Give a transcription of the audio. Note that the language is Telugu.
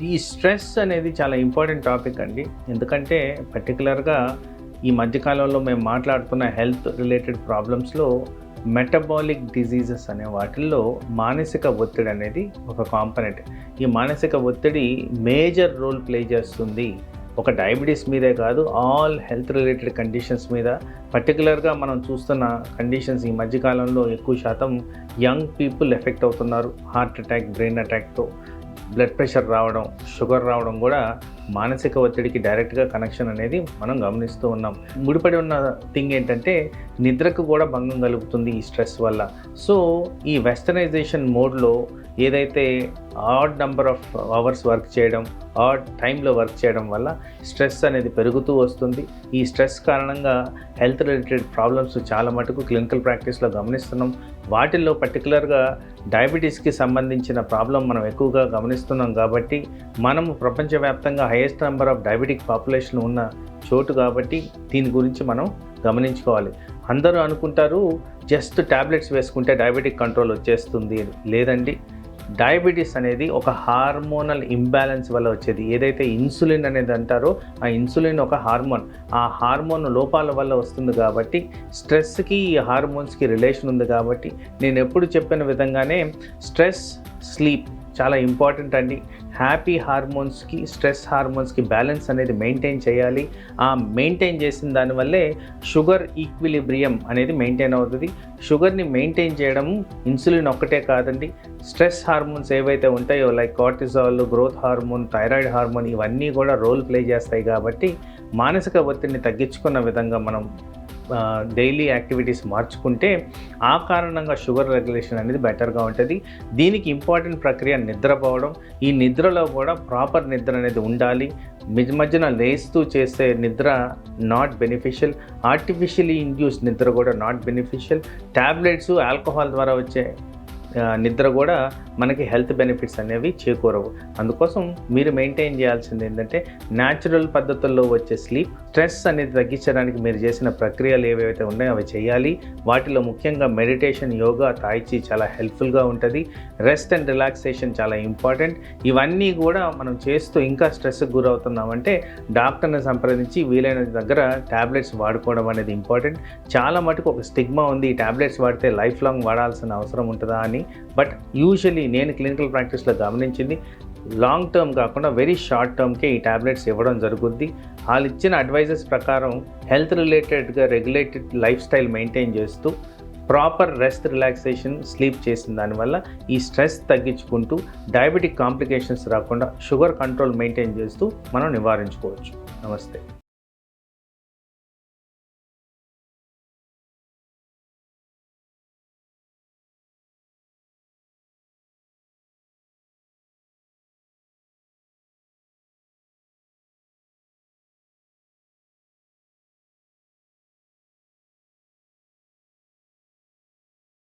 ఈ స్ట్రెస్ అనేది చాలా ఇంపార్టెంట్ టాపిక్ అండి. ఎందుకంటే పర్టిక్యులర్‌గా ఈ మధ్య కాలంలో మేము మాట్లాడుతున్న హెల్త్ రిలేటెడ్ ప్రాబ్లమ్స్‌లో మెటబాలిక్ డిసీజెస్ అనే వాటిల్లో మానసిక ఒత్తిడి అనేది ఒక కాంపోనెంట్. ఈ మానసిక ఒత్తిడి మేజర్ రోల్ ప్లే చేస్తుంది. ఒక డయాబెటీస్ మీదే కాదు, ఆల్ హెల్త్ రిలేటెడ్ కండిషన్స్ మీద. పర్టిక్యులర్‌గా మనం చూస్తున్న కండిషన్స్ ఈ మధ్య కాలంలో ఎక్కువ శాతం యంగ్ పీపుల్ ఎఫెక్ట్ అవుతున్నారు. హార్ట్ అటాక్, బ్రెయిన్ అటాక్‌తో. బ్లడ్ ప్రెషర్ రావడం, షుగర్ రావడం కూడా మానసిక ఒత్తిడికి డైరెక్ట్గా కనెక్షన్ అనేది మనం గమనిస్తూ ఉన్నాం. ముడిపడి ఉన్న థింగ్ ఏంటంటే నిద్రకు కూడా భంగం కలుగుతుంది ఈ స్ట్రెస్ వల్ల. సో ఈ వెస్టర్నైజేషన్ మోడ్లో ఏదైతే odd number of hours work చేయడం, ఆడ్ టైంలో వర్క్ చేయడం వల్ల స్ట్రెస్ అనేది పెరుగుతూ వస్తుంది. ఈ స్ట్రెస్ కారణంగా హెల్త్ రిలేటెడ్ ప్రాబ్లమ్స్ చాలా మటుకు క్లినికల్ ప్రాక్టీస్లో గమనిస్తున్నాం. వాటిల్లో పర్టికులర్గా డయాబెటీస్కి సంబంధించిన ప్రాబ్లం మనం ఎక్కువగా గమనిస్తున్నాం కాబట్టి మనము ప్రపంచవ్యాప్తంగా highest number of diabetic population ఉన్న చోటు కాబట్టి దీని గురించి మనం గమనించుకోవాలి. అందరూ అనుకుంటారు జస్ట్ ట్యాబ్లెట్స్ వేసుకుంటే డయాబెటిక్ కంట్రోల్ వచ్చేస్తుంది. లేదండి, డయాబెటీస్ అనేది ఒక హార్మోనల్ ఇంబ్యాలెన్స్ వల్ల వచ్చేది. ఏదైతే ఇన్సులిన్ అనేది అంటారో ఆ ఇన్సులిన్ ఒక హార్మోన్. ఆ హార్మోన్ లోపాల వల్ల వస్తుంది కాబట్టి స్ట్రెస్కి ఈ హార్మోన్స్కి రిలేషన్ ఉంది కాబట్టి నేను ఎప్పుడు చెప్పిన విధంగానే స్ట్రెస్, స్లీప్ చాలా ఇంపార్టెంట్ అండి. హ్యాపీ హార్మోన్స్కి, స్ట్రెస్ హార్మోన్స్కి బ్యాలెన్స్ అనేది మెయింటైన్ చేయాలి. ఆ మెయింటైన్ చేసిన దానివల్లే షుగర్ ఈక్విలిబ్రియం అనేది మెయింటైన్ అవుతుంది. షుగర్ని మెయింటైన్ చేయడం ఇన్సులిన్ ఒక్కటే కాదండి, స్ట్రెస్ హార్మోన్స్ ఏవైతే ఉంటాయో like cortisol, growth hormone, thyroid hormone ఇవన్నీ కూడా రోల్ ప్లే చేస్తాయి. కాబట్టి మానసిక ఒత్తిడిని తగ్గించుకున్న విధంగా మనం డైలీ యాక్టివిటీస్ మార్చుకుంటే ఆ కారణంగా షుగర్ రెగ్యులేషన్ అనేది బెటర్గా ఉంటుంది. దీనికి ఇంపార్టెంట్ ప్రక్రియ నిద్రపోవడం. ఈ నిద్రలో కూడా ప్రాపర్ నిద్ర అనేది ఉండాలి. మధ్యన లేస్తూ చేసే నిద్ర నాట్ బెనిఫిషియల్. ఆర్టిఫిషియలీ ఇండ్యూస్డ్ నిద్ర కూడా నాట్ బెనిఫిషియల్. ట్యాబ్లెట్స్, ఆల్కహాల్ ద్వారా వచ్చే నిద్ర కూడా మనకి హెల్త్ బెనిఫిట్స్ అనేవి చేకూరవు. అందుకోసం మీరు మెయింటైన్ చేయాల్సింది ఏంటంటే న్యాచురల్ పద్ధతుల్లో వచ్చే స్లీప్. స్ట్రెస్ అనేది తగ్గించడానికి మీరు చేసిన ప్రక్రియలు ఏవైతే ఉన్నాయో అవి చేయాలి. వాటిలో ముఖ్యంగా మెడిటేషన్, యోగా, తాయిచి చాలా హెల్ప్ఫుల్గా ఉంటుంది. రెస్ట్ అండ్ రిలాక్సేషన్ చాలా ఇంపార్టెంట్. ఇవన్నీ కూడా మనం చేస్తూ ఇంకా స్ట్రెస్కి గురవుతున్నామంటే డాక్టర్ని సంప్రదించి వీలైన దగ్గర ట్యాబ్లెట్స్ వాడుకోవడం అనేది ఇంపార్టెంట్. చాలా మటుకు ఒక స్టిగ్మా ఉంది, ఈ ట్యాబ్లెట్స్ వాడితే లైఫ్ లాంగ్ వాడాల్సిన అవసరం ఉంటుందా అని. బట్ యూజువలీ నేను క్లినికల్ ప్రాక్టీస్లో గమనించింది లాంగ్ టర్మ్ కాకుండా వెరీ షార్ట్ టర్మ్కే ఈ ట్యాబ్లెట్స్ ఇవ్వడం జరుగుద్ది. వాళ్ళు ఇచ్చిన అడ్వైజెస్ ప్రకారం హెల్త్ రిలేటెడ్గా రెగ్యులేటెడ్ లైఫ్ స్టైల్ మెయింటైన్ చేస్తూ ప్రాపర్ రెస్ట్, రిలాక్సేషన్, స్లీప్ చేసిన దానివల్ల ఈ స్ట్రెస్ తగ్గించుకుంటూ డయాబెటిక్ కాంప్లికేషన్స్ రాకుండా షుగర్ కంట్రోల్ మెయింటైన్ చేస్తూ మనం నివారించుకోవచ్చు. నమస్తే.